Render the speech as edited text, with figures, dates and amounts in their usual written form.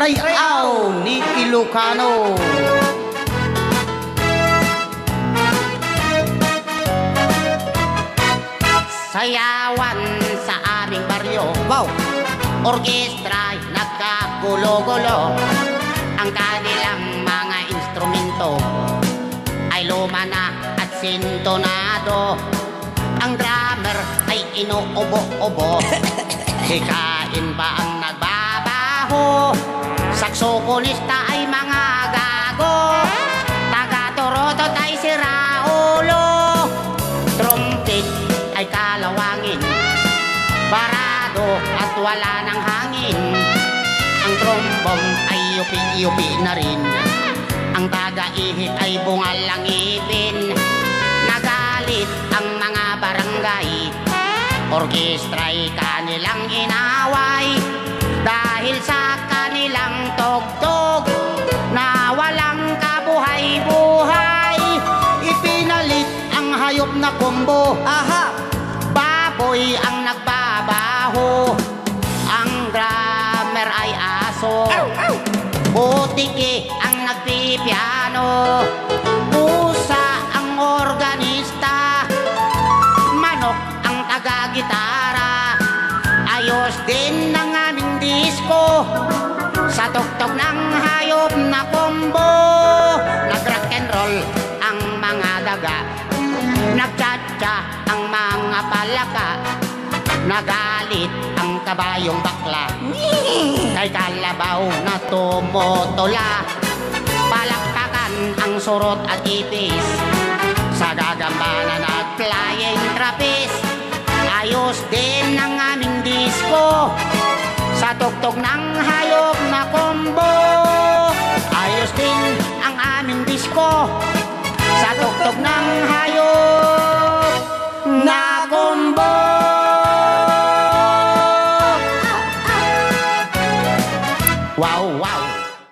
Rayaw ni Ilocano. Sayawan sa aming baryo, Wow! orkestra'y nagkagulo-gulo. Ang kanilang mga instrumento ay luma na at sintonado. Ang drummer ay inuubo-ubo. Hikain ba ang nagbabaho? Saksoponista ay mga gago. Taga-Toronto ay si Raulo. Trumpet ay kalawangin, barado at wala ng hangin. Ang trombong ay yupi-yupi na rin. Ang taga-ihip ay bungal ang ngipin. Nagalit ang mga barangay, orkestra'y kanilang inaway. Dahil sa kanilang tugtog na walang kabuhay-buhay, ipinalit ang hayop na kumbo. Aha! Baboy ang nagbabaho, ang drummer ay aso. Butiki ang nagpipiano, pusa ang organista, manok ang taga-gitara. Ayos din ang aming disco sa tugtog ng hayop na kombo. Nag-rock and roll ang mga daga, nagtsatsa ang mga palaka. Nagalit ang kabayong bakla kay kalabaw na tumutula. Palakpakan ang surot at ipis, sa gagamba na nag-flying trapeze. Ayos din ang aming disco sa tugtog ng hayop na kombo. Ayos din ang aming disco